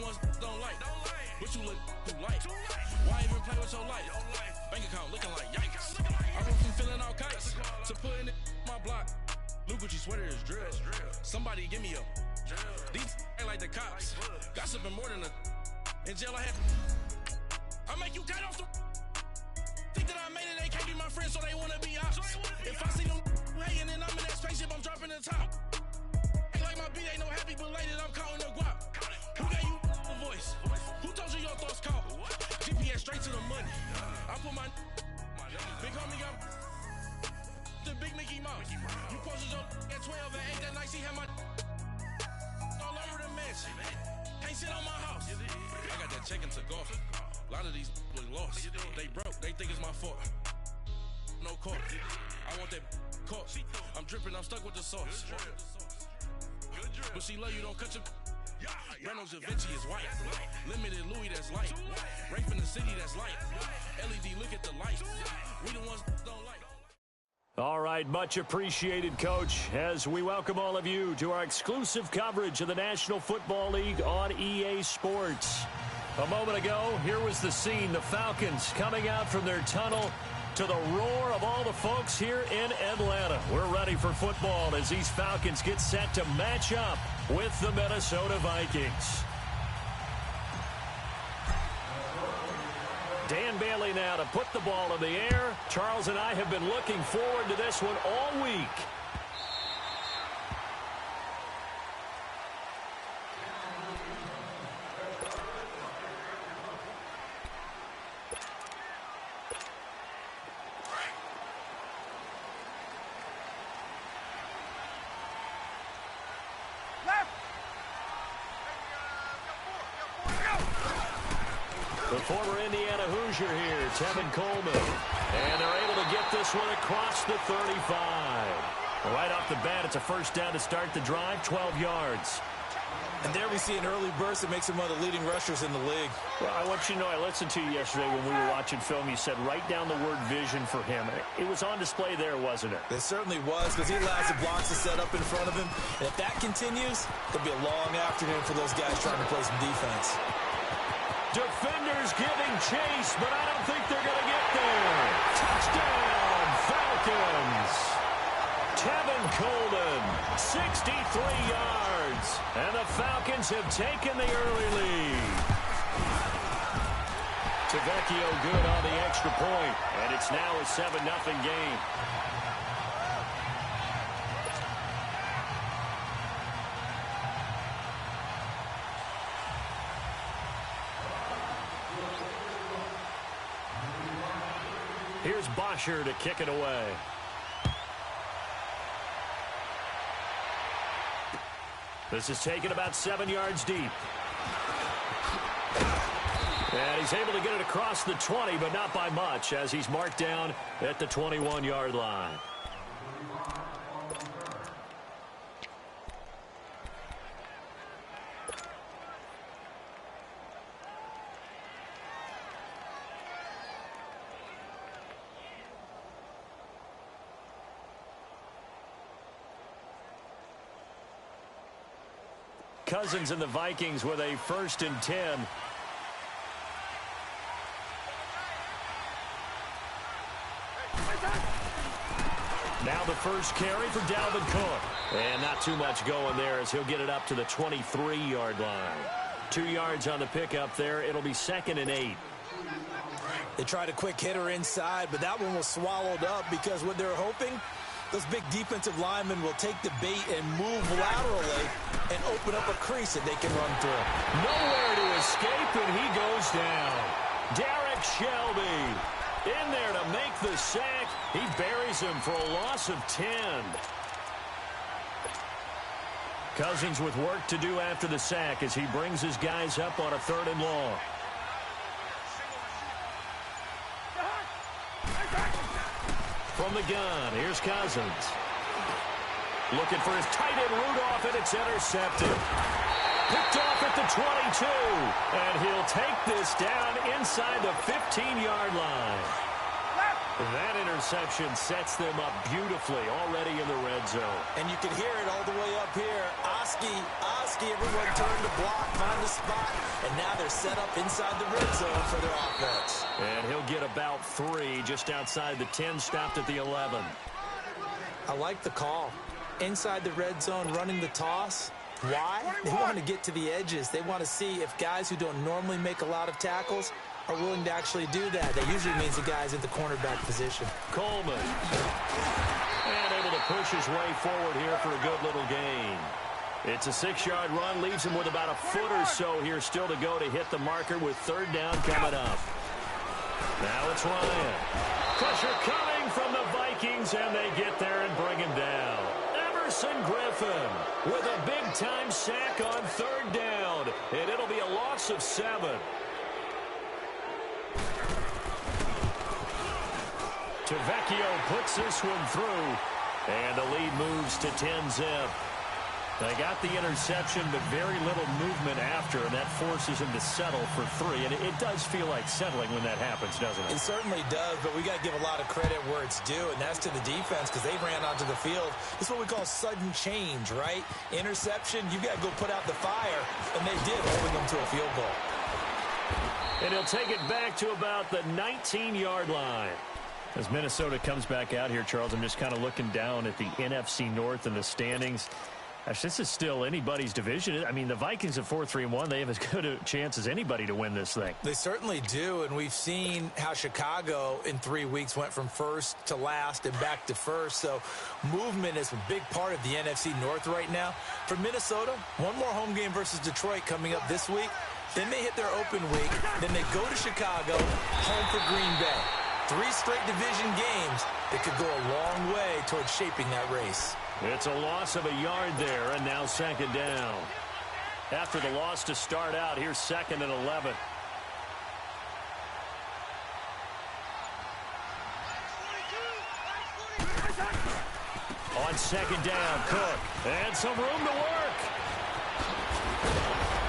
ones don't like. But you look too light. Why even play with your life? Bank account looking like yikes. I went from feeling all kites to putting it in my block. Blue Gucci sweater is drill. Somebody give me a. These ain't like the cops. Gossiping more than a. In jail I had. I make you cut off the. Think that I made it, they can't be my friends, so they wanna be ops. If I see them hating and I'm in that spaceship, I'm dropping the top. Ain't like my beat ain't no happy belated, I'm counting the guap. Who gave you a voice? Who told you your thoughts count? GPS straight to the money. I put my big homie got the big Mickey Mouse. You posted your at 12 and ain't that nice, he had my all over the mansion. Can't sit on my house. I got that check into golf. A lot of these was lost. They broke, they think it's my fault. No court. I want that court. I'm dripping, I'm stuck with the sauce. But she love you, don't cut your. Breno Javinci is white. Limited Louis, that's light. Rape in the city, that's light. LED, look at the light. We the ones don't like. All right, much appreciated, Coach, as we welcome all of you to our exclusive coverage of the National Football League on EA Sports. A moment ago, here was the scene, the Falcons coming out from their tunnel to the roar of all the folks here in Atlanta. We're ready for football as these Falcons get set to match up with the Minnesota Vikings. Dan Bailey now to put the ball in the air. Charles and I have been looking forward to this one all week. The former Indiana Hoosier here, Tevin Coleman. And they're able to get this one across the 35. Right off the bat, it's a first down to start the drive, 12 yards. And there we see an early burst that makes him one of the leading rushers in the league. Well, I want you to know, I listened to you yesterday when we were watching film. You said write down the word vision for him. It was on display there, wasn't it? It certainly was, because he allows the blocks to set up in front of him. And if that continues, it'll be a long afternoon for those guys trying to play some defense. Defenders giving chase, but I don't think they're going to get there. Touchdown, Falcons. Tevin Coleman, 63 yards. And the Falcons have taken the early lead. Tavecchio good on the extra point, and it's now a 7-0 game. Here's Bosher to kick it away. This is taken about 7 yards deep. And he's able to get it across the 20, but not by much, as he's marked down at the 21-yard line. Cousins and the Vikings with a 1st and 10. Now the first carry for Dalvin Cook. And not too much going there as he'll get it up to the 23-yard line. 2 yards on the pickup there. It'll be 2nd and 8. They tried a quick hitter inside, but that one was swallowed up because what they're hoping, those big defensive linemen will take the bait and move laterally and open up a crease that they can run through. Nowhere to escape, and he goes down. Derek Shelby in there to make the sack. He buries him for a loss of 10. Cousins with work to do after the sack as he brings his guys up on a 3rd and long. From the gun, here's Cousins. Looking for his tight end Rudolph, and it's intercepted. Picked off at the 22, and he'll take this down inside the 15-yard line. That interception sets them up beautifully already in the red zone. And you can hear it all the way up here. Oski, everyone turned to block, find the spot, and now they're set up inside the red zone for their offense. And he'll get about 3 just outside the 10, stopped at the 11. I like the call. Inside the red zone, running the toss. Why? They want to get to the edges. They want to see if guys who don't normally make a lot of tackles are willing to actually do that. That usually means the guy's at the cornerback position. Coleman. And able to push his way forward here for a good little gain. It's a 6-yard run, leaves him with about a foot or so here still to go to hit the marker with 3rd down coming up. Now it's Ryan. Pressure coming from the Vikings, and they get there and bring him down. Everson Griffin with a big-time sack on 3rd down, and it'll be a loss of 7. Tavecchio puts this one through, and the lead moves to 10-zip. They got the interception, but very little movement after, and that forces him to settle for 3. And it does feel like settling when that happens, doesn't it? It certainly does, but we got to give a lot of credit where it's due, and that's to the defense because they ran onto the field. It's what we call sudden change, right? Interception, you got to go put out the fire, and they did, holding them to a field goal. And he'll take it back to about the 19-yard line. As Minnesota comes back out here, Charles, I'm just kind of looking down at the NFC North and the standings. Gosh, this is still anybody's division. I mean, the Vikings at 4-3-1, they have as good a chance as anybody to win this thing. They certainly do, and we've seen how Chicago in 3 weeks went from first to last and back to first. So movement is a big part of the NFC North right now. For Minnesota, one more home game versus Detroit coming up this week. Then they hit their open week. Then they go to Chicago, home for Green Bay. 3 straight division games that could go a long way towards shaping that race. It's a loss of a yard there, and now 2nd down. After the loss to start out, here's 2nd and 11. On 2nd down, Cook. And some room to work.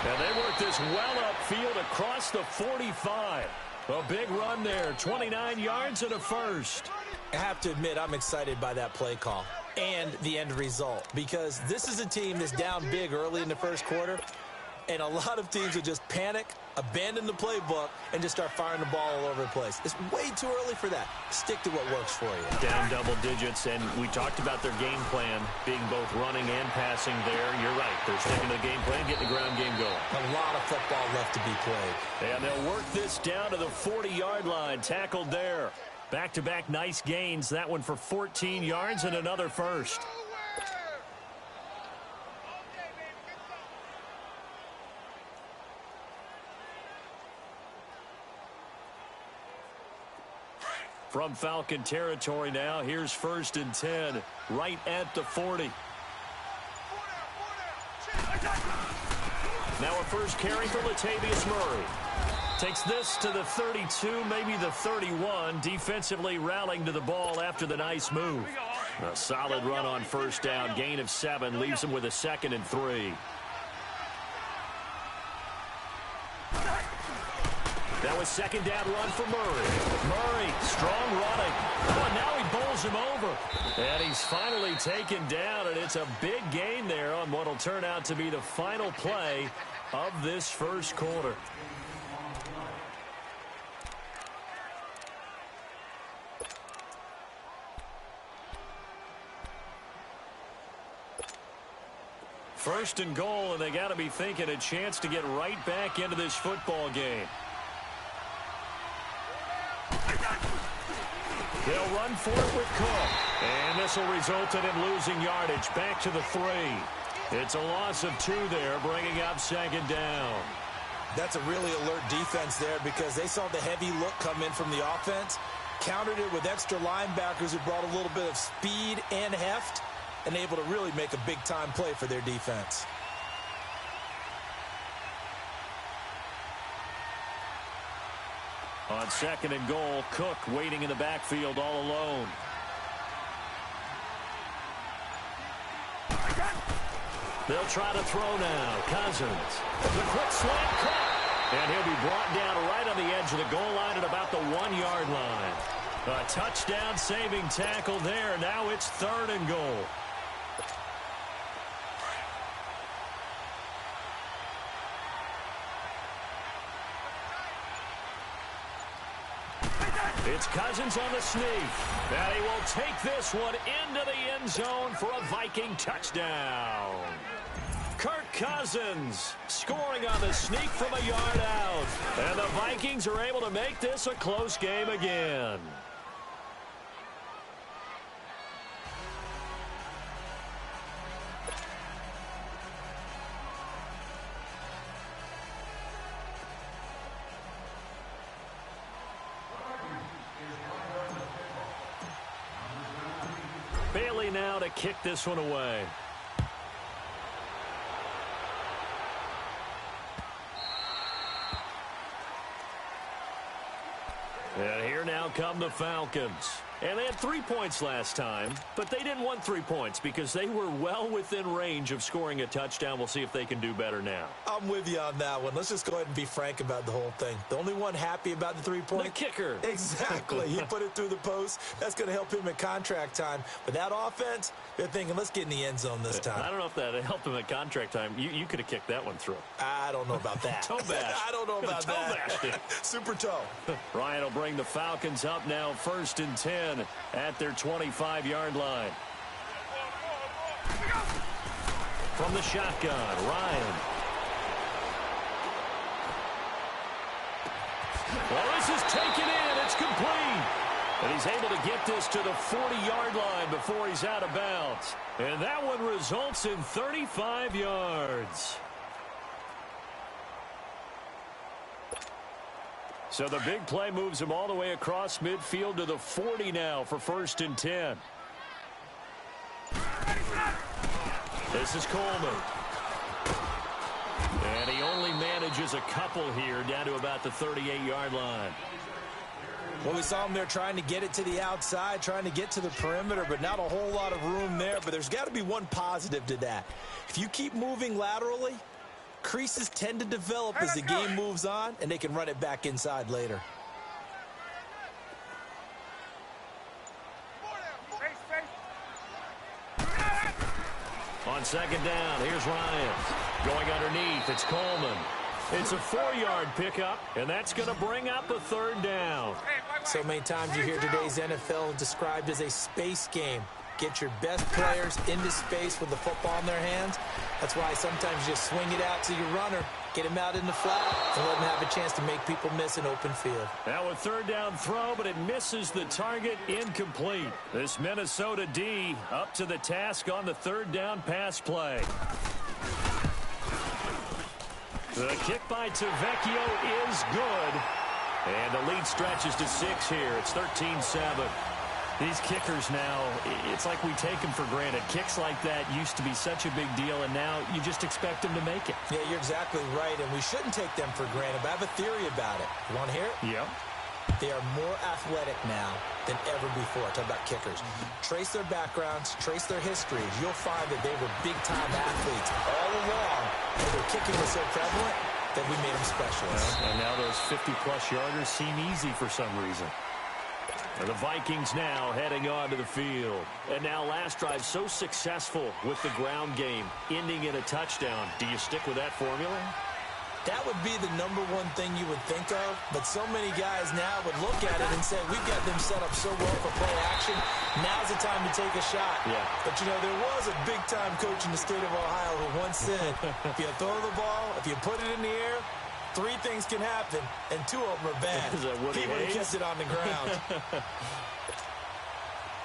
And they work this well upfield across the 45. A big run there, 29 yards and a first. I have to admit, I'm excited by that play call and the end result because this is a team that's down big early in the first quarter, and a lot of teams will just panic, abandon the playbook, and just start firing the ball all over the place. It's way too early for that. Stick to what works for you. Down double digits, and we talked about their game plan being both running and passing there. You're right. They're sticking to the game plan, getting the ground game going. A lot of football left to be played. And they'll work this down to the 40-yard line. Tackled there. Back-to-back nice gains. That one for 14 yards and another first. From Falcon territory now, here's 1st and 10, right at the 40. Now a first carry for Latavius Murray. Takes this to the 32, maybe the 31. Defensively rallying to the ball after the nice move. A solid run on 1st down. Gain of 7. Leaves him with a 2nd and 3. That was 2nd down run for Murray. Murray, strong running. Oh, and now he bowls him over. And he's finally taken down, and it's a big gain there on what will turn out to be the final play of this first quarter. First and goal, and they got to be thinking a chance to get right back into this football game. They'll run for it with Cook. And this will result in him losing yardage back to the 3. It's a loss of 2 there, bringing up 2nd down. That's a really alert defense there because they saw the heavy look come in from the offense, countered it with extra linebackers who brought a little bit of speed and heft, and able to really make a big-time play for their defense. On 2nd and goal, Cook waiting in the backfield all alone. They'll try to throw now. Cousins. The quick slant caught. And he'll be brought down right on the edge of the goal line at about the 1-yard line. A touchdown-saving tackle there. Now it's 3rd and goal. It's Cousins on the sneak. And he will take this one into the end zone for a Viking touchdown. Kirk Cousins scoring on the sneak from a yard out. And the Vikings are able to make this a close game again. Bailey now to kick this one away. And here now come the Falcons. And they had 3 points last time, but they didn't want 3 points because they were well within range of scoring a touchdown. We'll see if they can do better now. I'm with you on that one. Let's just go ahead and be frank about the whole thing. The only one happy about the 3-point? The kicker. Exactly. He put it through the post. That's going to help him at contract time. But that offense, they're thinking, let's get in the end zone this time. I don't know if that helped him at contract time. You could have kicked that one through. I don't know about that. Toe bash. I don't know about that. Super toe. Ryan will bring the Falcons up now 1st and 10 at their 25-yard line. From the shotgun, Ryan. Well, this is taken in. It's complete. And he's able to get this to the 40-yard line before he's out of bounds. And that one results in 35 yards. So the big play moves him all the way across midfield to the 40 now for 1st and 10. This is Coleman. And he only manages a couple here down to about the 38-yard line. Well, we saw him there trying to get it to the outside, trying to get to the perimeter, but not a whole lot of room there. But there's got to be one positive to that. If you keep moving laterally, creases tend to develop as the game moves on, and they can run it back inside later. On 2nd down, here's Ryan. Going underneath, it's Coleman. It's a 4-yard pickup, and that's going to bring up a 3rd down. So many times you hear today's NFL described as a space game. Get your best players into space with the football in their hands. That's why sometimes you just swing it out to your runner, get him out in the flat, and let him have a chance to make people miss an open field. Now a 3rd down throw, but it misses the target, incomplete. This Minnesota D up to the task on the 3rd down pass play. The kick by Tavecchio is good. And the lead stretches to 6 here. It's 13-7. These kickers now, it's like we take them for granted. Kicks like that used to be such a big deal, and now you just expect them to make it. Yeah, you're exactly right, and we shouldn't take them for granted, but I have a theory about it. You want to hear it? Yeah. They are more athletic now than ever before. Talk about kickers. Trace their backgrounds, trace their histories. You'll find that they were big-time athletes all along, and their kicking was so prevalent that we made them specialists. Well, and now those 50-plus yarders seem easy for some reason. And the Vikings now heading on to the field. And now last drive so successful with the ground game, ending in a touchdown. Do you stick with that formula? That would be the number one thing you would think of, but so many guys now would look at it and say, we've got them set up so well for play action. Now's the time to take a shot. Yeah. But, you know, there was a big-time coach in the state of Ohio who once said, if you throw the ball, if you put it in the air, 3 things can happen, and 2 of them are bad. He would have kept it on the ground.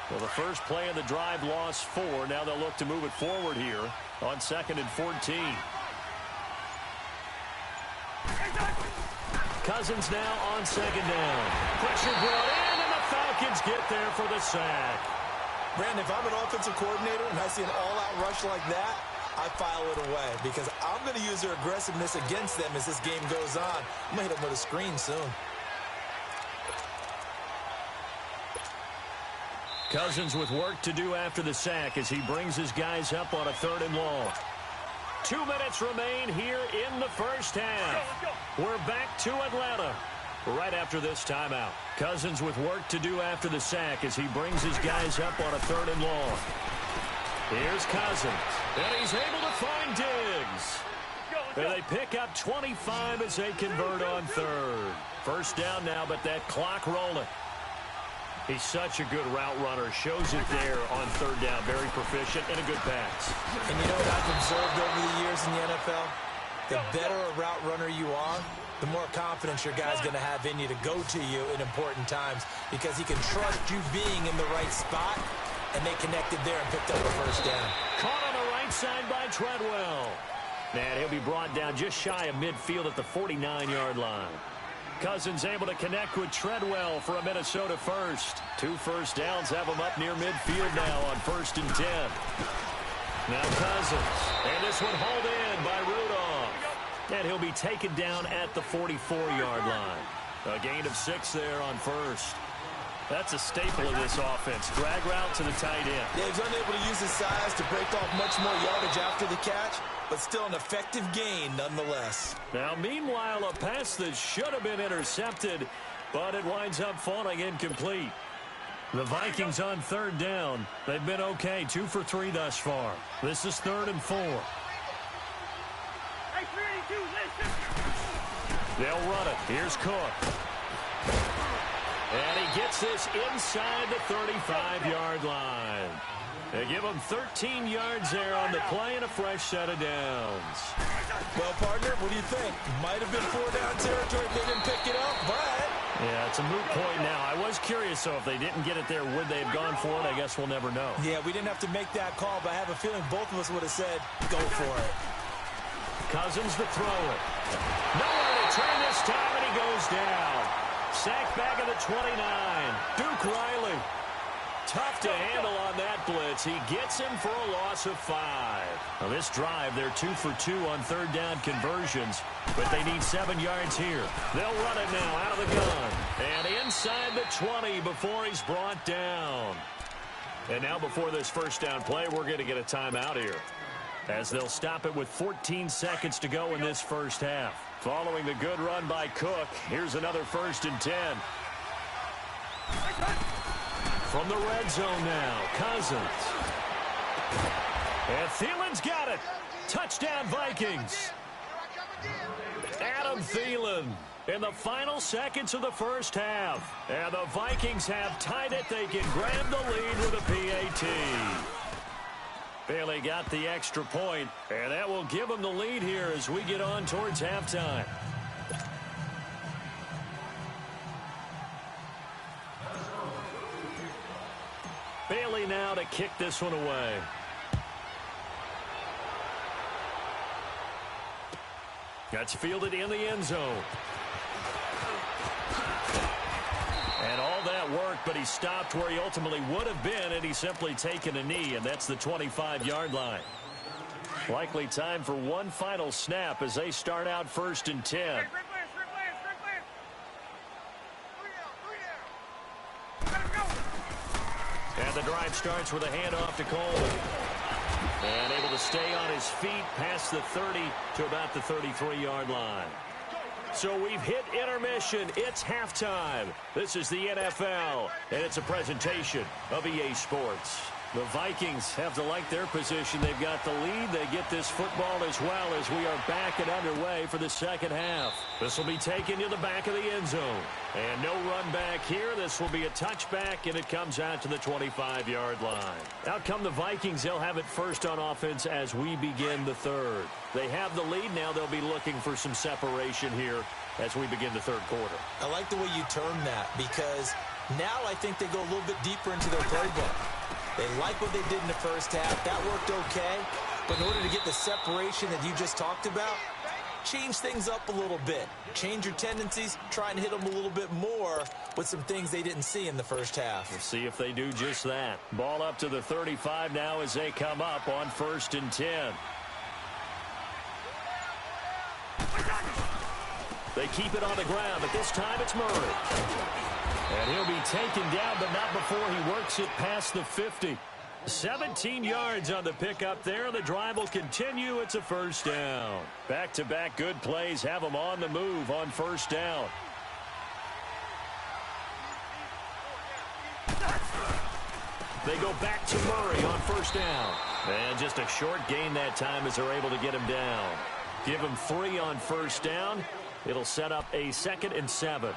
Well, the first play of the drive lost 4. Now they'll look to move it forward here on 2nd and 14. Cousins now on 2nd down. Pressure brought in, and the Falcons get there for the sack. Brandon, if I'm an offensive coordinator and I see an all-out rush like that, I file it away because I'm going to use their aggressiveness against them as this game goes on. I'm going to hit them with a screen soon. Cousins with work to do after the sack as he brings his guys up on a 3rd and long. 2 minutes remain here in the first half. We're back to Atlanta. right after this timeout. Cousins with work to do after the sack as he brings his guys up on a 3rd and long. Here's Cousins, and he's able to find Diggs. And they pick up 25 as they convert on 3rd. First down now, but that clock rolling. He's such a good route runner. Shows it there on 3rd down. Very proficient and a good pass. And you know what I've observed over the years in the NFL? The better a route runner you are, the more confidence your guy's going to have in you to go to you in important times because he can trust you being in the right spot, and they connected there and picked up a first down. Caught on the right side by Treadwell. And he'll be brought down just shy of midfield at the 49-yard line. Cousins able to connect with Treadwell for a Minnesota first. 2 first downs have him up near midfield now on 1st and 10. Now Cousins. And this one hauled in by Rudolph. And he'll be taken down at the 44-yard line. A gain of 6 there on 1st. That's a staple of this offense. Drag route to the tight end. Yeah, he's unable to use his size to break off much more yardage after the catch, but still an effective gain nonetheless. Now, meanwhile, a pass that should have been intercepted, but it winds up falling incomplete. The Vikings on 3rd down. They've been okay, 2 for 3 thus far. This is 3rd and 4. They'll run it. Here's Cook. And he gets this inside the 35-yard line. They give him 13 yards there on the play and a fresh set of downs. Well, partner, what do you think? Might have been 4-down territory if they didn't pick it up, but... Yeah, it's a moot point now. I was curious, so if they didn't get it there, would they have gone for it? I guess we'll never know. Yeah, we didn't have to make that call, but I have a feeling both of us would have said, go for it. Cousins to throw it. Nowhere to turn this time, and he goes down. Sacked back at the 29. Duke Riley. Tough to handle on that blitz. He gets him for a loss of 5. Now this drive, they're 2 for 2 on 3rd down conversions, but they need 7 yards here. They'll run it now out of the gun. And inside the 20 before he's brought down. And now before this first down play, we're going to get a timeout here, as they'll stop it with 14 seconds to go in this first half. Following the good run by Cook, here's another 1st and 10. From the red zone now, Cousins. And Thielen's got it. Touchdown, Vikings. Adam Thielen in the final seconds of the first half. And the Vikings have tied it. They can grab the lead with a PAT. Bailey got the extra point, and that will give them the lead here as we get on towards halftime. Bailey now to kick this one away. That's fielded in the end zone. And all that work, but he stopped where he ultimately would have been, and he's simply taken a knee, and that's the 25-yard line. Likely time for one final snap as they start out 1st and 10. And the drive starts with a handoff to Coleman. And able to stay on his feet past the 30 to about the 33-yard line. So we've hit intermission. It's halftime. This is the NFL, and it's a presentation of EA Sports. The Vikings have to like their position. They've got the lead. They get this football as well as we are back and underway for the second half. This will be taken to the back of the end zone. And no run back here. This will be a touchback, and it comes out to the 25-yard line. Out come the Vikings. They'll have it first on offense as we begin the third. They have the lead now. They'll be looking for some separation here as we begin the third quarter. I like the way you term that, because now I think they go a little bit deeper into their playbook. They like what they did in the first half. That worked okay. But in order to get the separation that you just talked about, change things up a little bit. Change your tendencies. Try and hit them a little bit more with some things they didn't see in the first half. We'll see if they do just that. Ball up to the 35 now as they come up on 1st and 10. They keep it on the ground, but this time it's Murray. And he'll be taken down, but not before he works it past the 50. 17 yards on the pickup there. The drive will continue. It's a first down. Back-to-back good plays have them on the move on first down. They go back to Murray on first down. And just a short gain that time as they're able to get him down. Give him 3 on first down. It'll set up a 2nd and 7.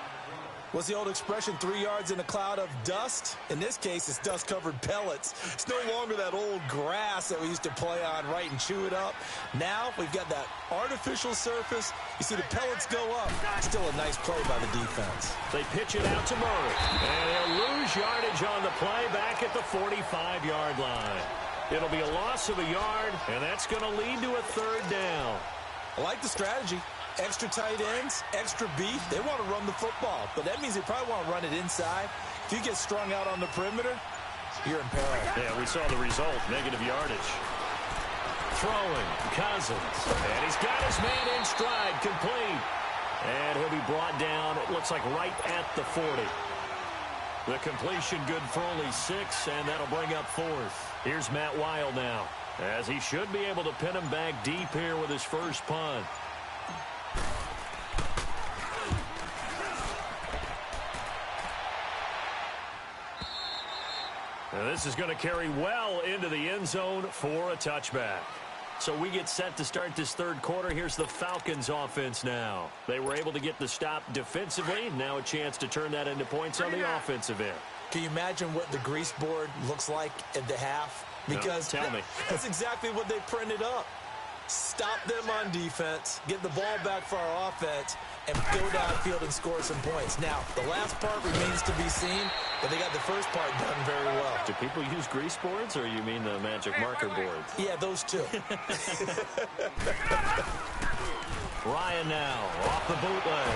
What's the old expression, 3 yards in a cloud of dust? In this case, it's dust-covered pellets. It's no longer that old grass that we used to play on, right, and chew it up. Now we've got that artificial surface. You see the pellets go up. Still a nice play by the defense. They pitch it out to Murray. And he'll lose yardage on the play back at the 45-yard line. It'll be a loss of a yard, and that's going to lead to a 3rd down. I like the strategy. Extra tight ends, extra beef. They want to run the football, but that means they probably want to run it inside. If you get strung out on the perimeter, you're in peril. Yeah, we saw the result, negative yardage. Throwing, Cousins, and he's got his man in stride, complete. And he'll be brought down, it looks like right at the 40. The completion good for only 6, and that'll bring up 4th. Here's Matt Weil now, as he should be able to pin him back deep here with his first punt. And this is going to carry well into the end zone for a touchback. So we get set to start this 3rd quarter. Here's the Falcons offense now. They were able to get the stop defensively. Now a chance to turn that into points on the offensive end. Can you imagine what the grease board looks like at the half? Because no, tell me. That's exactly what they printed up. Stop them on defense, get the ball back for our offense, and go downfield and score some points. Now, the last part remains to be seen, but they got the first part done very well. Do people use grease boards, or you mean the magic marker boards? Yeah, those two. Ryan now off the bootleg.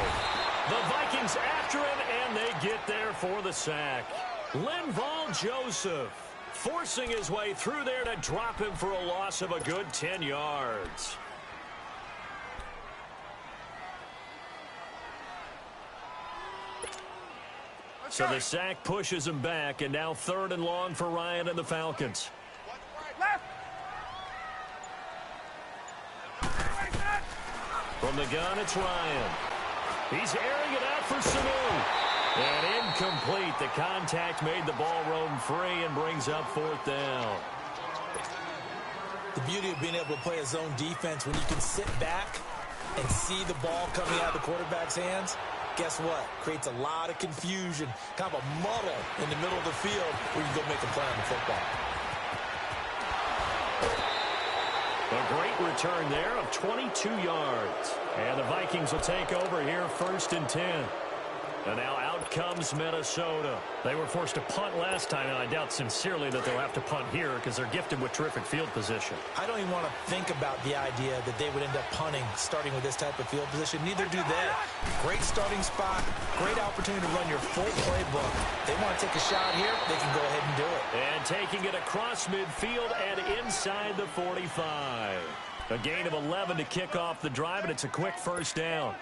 The Vikings after him, and they get there for the sack. Linval Joseph forcing his way through there to drop him for a loss of a good 10 yards. So the sack pushes him back, and now 3rd and long for Ryan and the Falcons. From the gun, it's Ryan. He's airing it out for Sanu. And incomplete. The contact made the ball roam free and brings up 4th down. The beauty of being able to play a zone defense when you can sit back and see the ball coming out of the quarterback's hands, guess what? Creates a lot of confusion, kind of a muddle in the middle of the field where you can go make a play on the football. A great return there of 22 yards. And the Vikings will take over here 1st and 10. And now out comes Minnesota. They were forced to punt last time, and I doubt sincerely that they'll have to punt here because they're gifted with terrific field position. I don't even want to think about the idea that they would end up punting starting with this type of field position. Neither do they. Great starting spot, great opportunity to run your full playbook. They want to take a shot here, they can go ahead and do it. And taking it across midfield and inside the 45. A gain of 11 to kick off the drive, and it's a quick 1st down.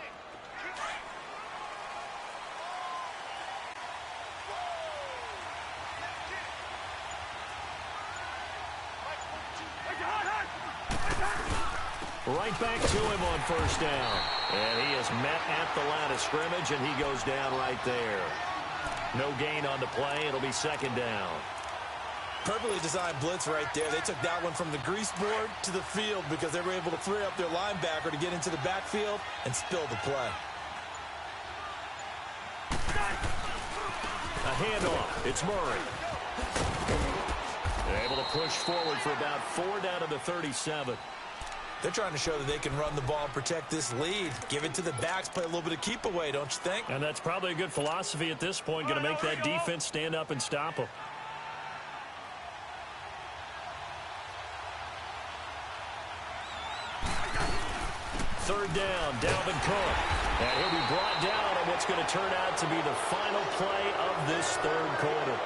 Right back to him on 1st down. And he is met at the line of scrimmage, and he goes down right there. No gain on the play. It'll be 2nd down. Perfectly designed blitz right there. They took that one from the grease board to the field because they were able to free up their linebacker to get into the backfield and spill the play. A handoff. It's Murray. They're able to push forward for about 4 down to the 37. They're trying to show that they can run the ball and protect this lead. Give it to the backs, play a little bit of keep away, don't you think? And that's probably a good philosophy at this point, going to make that defense stand up and stop them. Third down, Dalvin Cook. And he'll be brought down on what's going to turn out to be the final play of this 3rd quarter.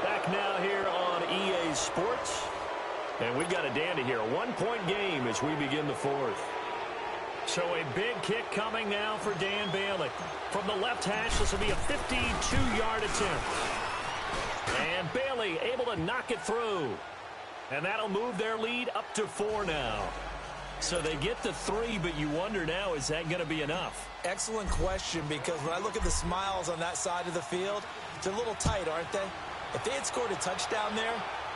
Back now here on EA Sports. And we've got a dandy here, a 1-point game as we begin the 4th. So a big kick coming now for Dan Bailey. From the left hash, this will be a 52-yard attempt. And Bailey able to knock it through. And that'll move their lead up to 4 now. So they get to 3, but you wonder now, is that going to be enough? Excellent question, because when I look at the smiles on that side of the field, they're a little tight, aren't they? If they had scored a touchdown there,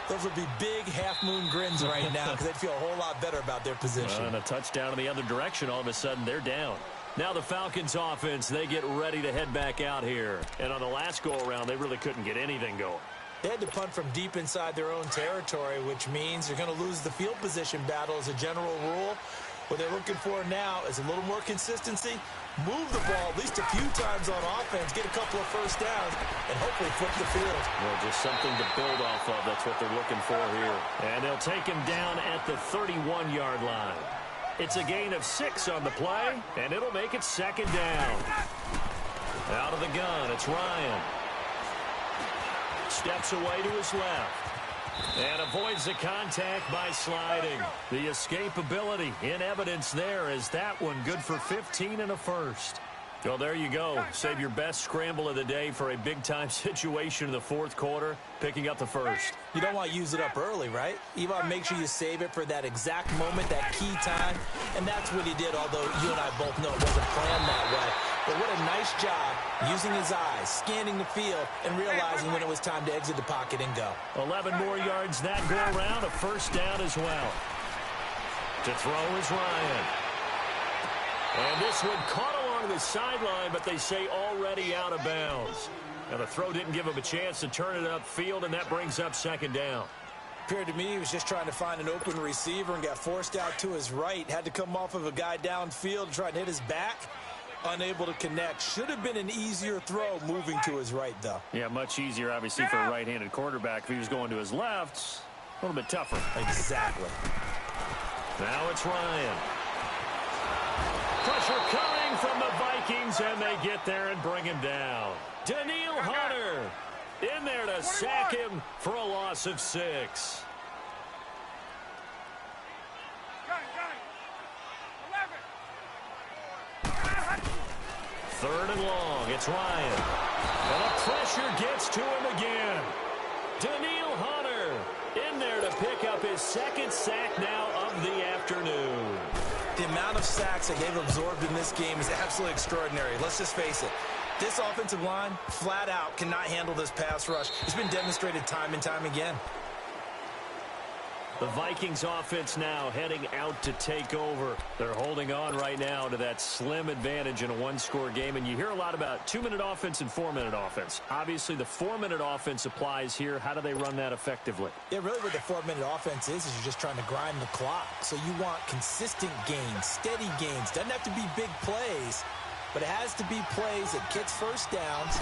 those would be big half-moon grins right now because they'd feel a whole lot better about their position. And a touchdown in the other direction, all of a sudden they're down. Now the Falcons offense, they get ready to head back out here. And on the last go-around, they really couldn't get anything going. They had to punt from deep inside their own territory, which means they're going to lose the field position battle as a general rule. What they're looking for now is a little more consistency, move the ball at least a few times on offense, get a couple of first downs, and hopefully flip the field. Well, just something to build off of. That's what they're looking for here. And they'll take him down at the 31-yard line. It's a gain of 6 on the play, and it'll make it second down. Out of the gun, it's Ryan. Steps away to his left. And avoids the contact by sliding. The escapability in evidence there as that one good for 15 and a first. Well, there you go. Save your best scramble of the day for a big-time situation in the fourth quarter, picking up the first. You don't want to use it up early, right? You want to make sure you save it for that exact moment, that key time. And that's what he did, although you and I both know it wasn't planned that way. But what a nice job using his eyes, scanning the field, and realizing when it was time to exit the pocket and go. 11 more yards that go around, a first down as well. To throw is Ryan. And this one caught along the sideline, but they say already out of bounds. And the throw didn't give him a chance to turn it upfield, and that brings up second down. Appeared to me he was just trying to find an open receiver and got forced out to his right. Had to come off of a guy downfield and try to hit his back. Unable to connect. Should have been an easier throw moving to his right, though. Yeah, much easier, obviously, for a right-handed quarterback. If he was going to his left, a little bit tougher. Exactly. Now it's Ryan. Pressure coming from the Vikings, and they get there and bring him down. Danielle Hunter in there to sack him for a loss of 6. Third and long, it's Ryan. And the pressure gets to him again. Danielle Hunter in there to pick up his second sack now of the afternoon. The amount of sacks that they've absorbed in this game is absolutely extraordinary. Let's just face it. This offensive line, flat out, cannot handle this pass rush. It's been demonstrated time and time again. The Vikings offense now heading out to take over. They're holding on right now to that slim advantage in a one-score game. And you hear a lot about 2-minute offense and 4-minute offense. Obviously, the 4-minute offense applies here. How do they run that effectively? Yeah, really what the 4-minute offense is you're just trying to grind the clock. So you want consistent gains, steady gains. Doesn't have to be big plays, but it has to be plays that gets first downs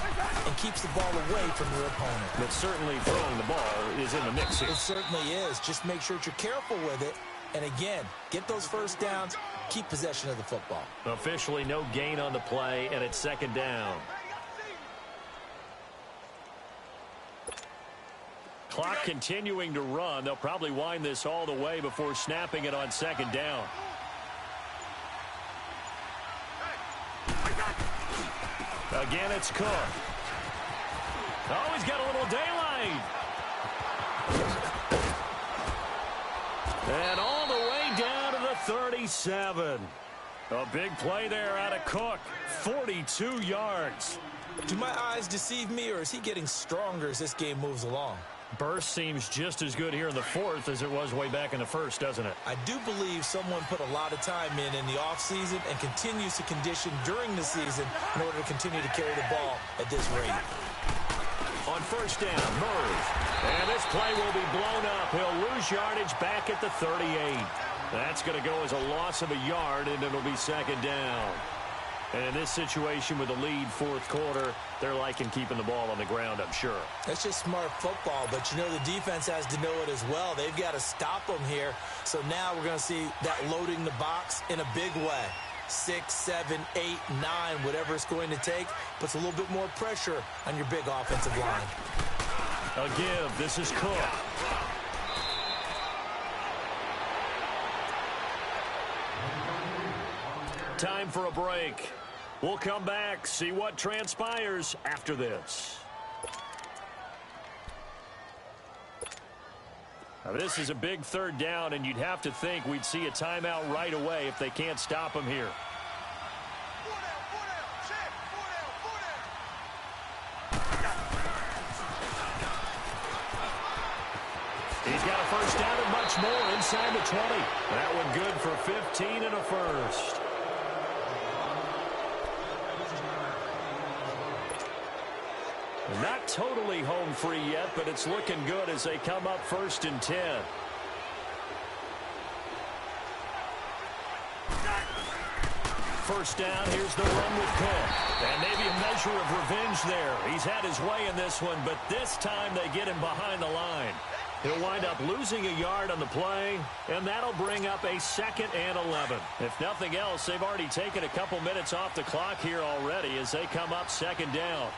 and keeps the ball away from your opponent. But certainly throwing the ball is in the mix here. It certainly is. Just make sure that you're careful with it. And again, get those first downs, keep possession of the football. Officially no gain on the play, and it's second down. Clock continuing to run. They'll probably wind this all the way before snapping it on second down. Again, it's Cook. Oh, he's got a little daylight. And all the way down to the 37. A big play there out of Cook. 42 yards. Do my eyes deceive me, or is he getting stronger as this game moves along? Burst seems just as good here in the fourth as it was way back in the first, doesn't it? I do believe someone put a lot of time in the offseason and continues to condition during the season in order to continue to carry the ball at this rate. On first down, Murray. And this play will be blown up. He'll lose yardage back at the 38. That's going to go as a loss of a yard, and it'll be second down. And in this situation with the lead fourth quarter, they're liking keeping the ball on the ground, I'm sure. That's just smart football, but you know the defense has to know it as well. They've got to stop them here. So now we're going to see that loading the box in a big way. 6, 7, 8, 9, whatever it's going to take, puts a little bit more pressure on your big offensive line. A give. This is Cook. Time for a break. We'll come back, see what transpires after this. Now, this is a big third down, and you'd have to think we'd see a timeout right away if they can't stop him here. once more inside the 20. That one good for 15 and a first. Not totally home free yet, but it's looking good as they come up 1st and 10. First down, here's the run with Cook. And maybe a measure of revenge there. He's had his way in this one, but this time they get him behind the line. He'll wind up losing a yard on the play, and that'll bring up a 2nd and 11. If nothing else, they've already taken a couple minutes off the clock here already as they come up 2nd down.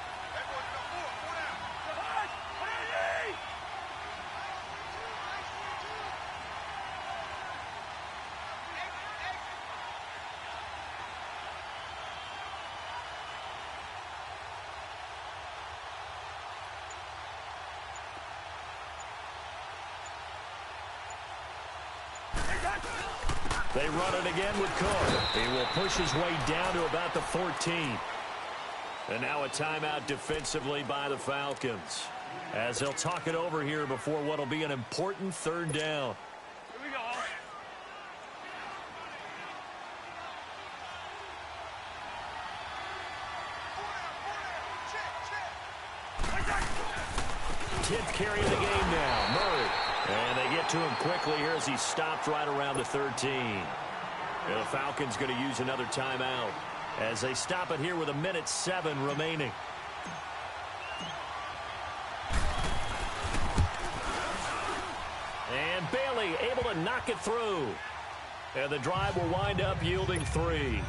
They run it again with Cook. He will push his way down to about the 14. And now a timeout defensively by the Falcons, as they'll talk it over here before what will be an important 3rd down. Here we go. Tenth carry of the game now, Murray. And they get to him quickly here as he stopped right around the 13. And the Falcons going to use another timeout as they stop it here with 1:07 remaining. And Bailey able to knock it through. And the drive will wind up yielding 3.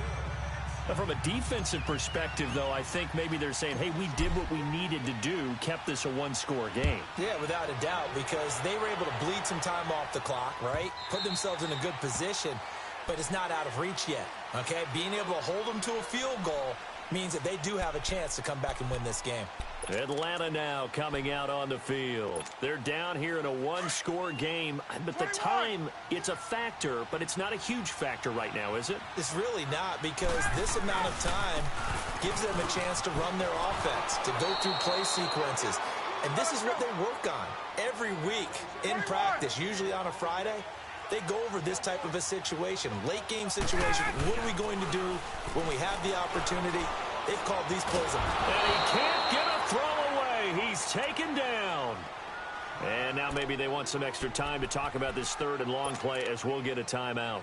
From a defensive perspective, though, I think maybe they're saying, hey, we did what we needed to do, kept this a one-score game. Yeah, without a doubt, because they were able to bleed some time off the clock, right? Put themselves in a good position, but it's not out of reach yet, okay? Being able to hold them to a field goal means that they do have a chance to come back and win this game. Atlanta now coming out on the field. They're down here in a one-score game, but the time, it's a factor, but it's not a huge factor right now, is it? It's really not, because this amount of time gives them a chance to run their offense, to go through play sequences. And this is what they work on every week in practice, usually on a Friday. They go over this type of a situation, late game situation. What are we going to do when we have the opportunity? They've called these plays. And he can't get a throw away. He's taken down. And now maybe they want some extra time to talk about this 3rd and long play as we'll get a timeout.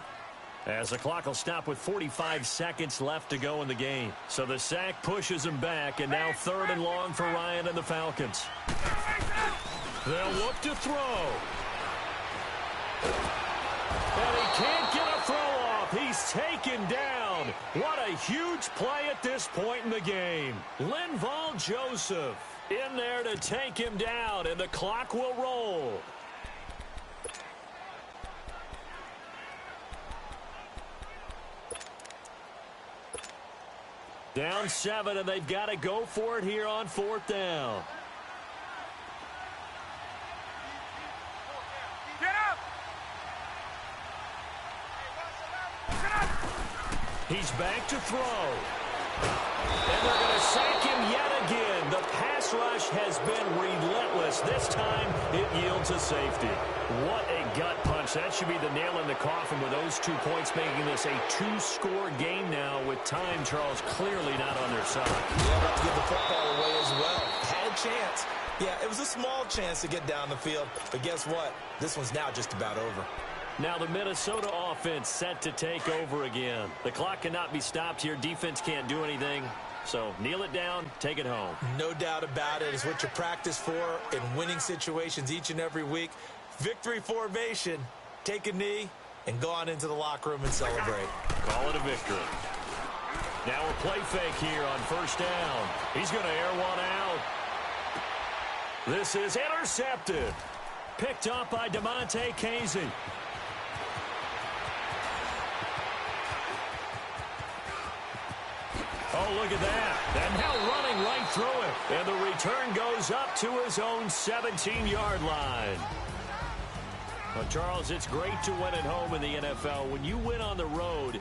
As the clock will stop with 45 seconds left to go in the game. So the sack pushes him back, and now 3rd and long for Ryan and the Falcons. They'll look to throw. And he can't get a throw off. He's taken down. What a huge play at this point in the game. Linval Joseph in there to take him down, and the clock will roll. Down 7, and they've got to go for it here on 4th down. He's back to throw. And they're going to sack him yet again. The pass rush has been relentless. This time, it yields a safety. What a gut punch. That should be the nail in the coffin with those 2 points, making this a 2-score game now with time, Charles, clearly not on their side. Yeah, about to give the football away as well. Had a chance. Yeah, it was a small chance to get down the field. But guess what? This one's now just about over. Now the Minnesota offense set to take over again. The clock cannot be stopped here. Defense can't do anything. So kneel it down, take it home. No doubt about it. It's what you practice for in winning situations each and every week. Victory formation. Take a knee and go on into the locker room and celebrate. Call it a victory. Now a play fake here on 1st down. He's going to air one out. This is intercepted. Picked up by Damontae Kazee. Oh, look at that. And now running right through it. And the return goes up to his own 17-yard line. Well, Charles, it's great to win at home in the NFL. When you win on the road,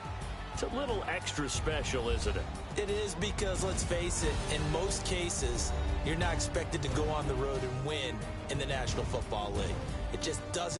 it's a little extra special, isn't it? It is, because, let's face it, in most cases, you're not expected to go on the road and win in the National Football League. It just doesn't.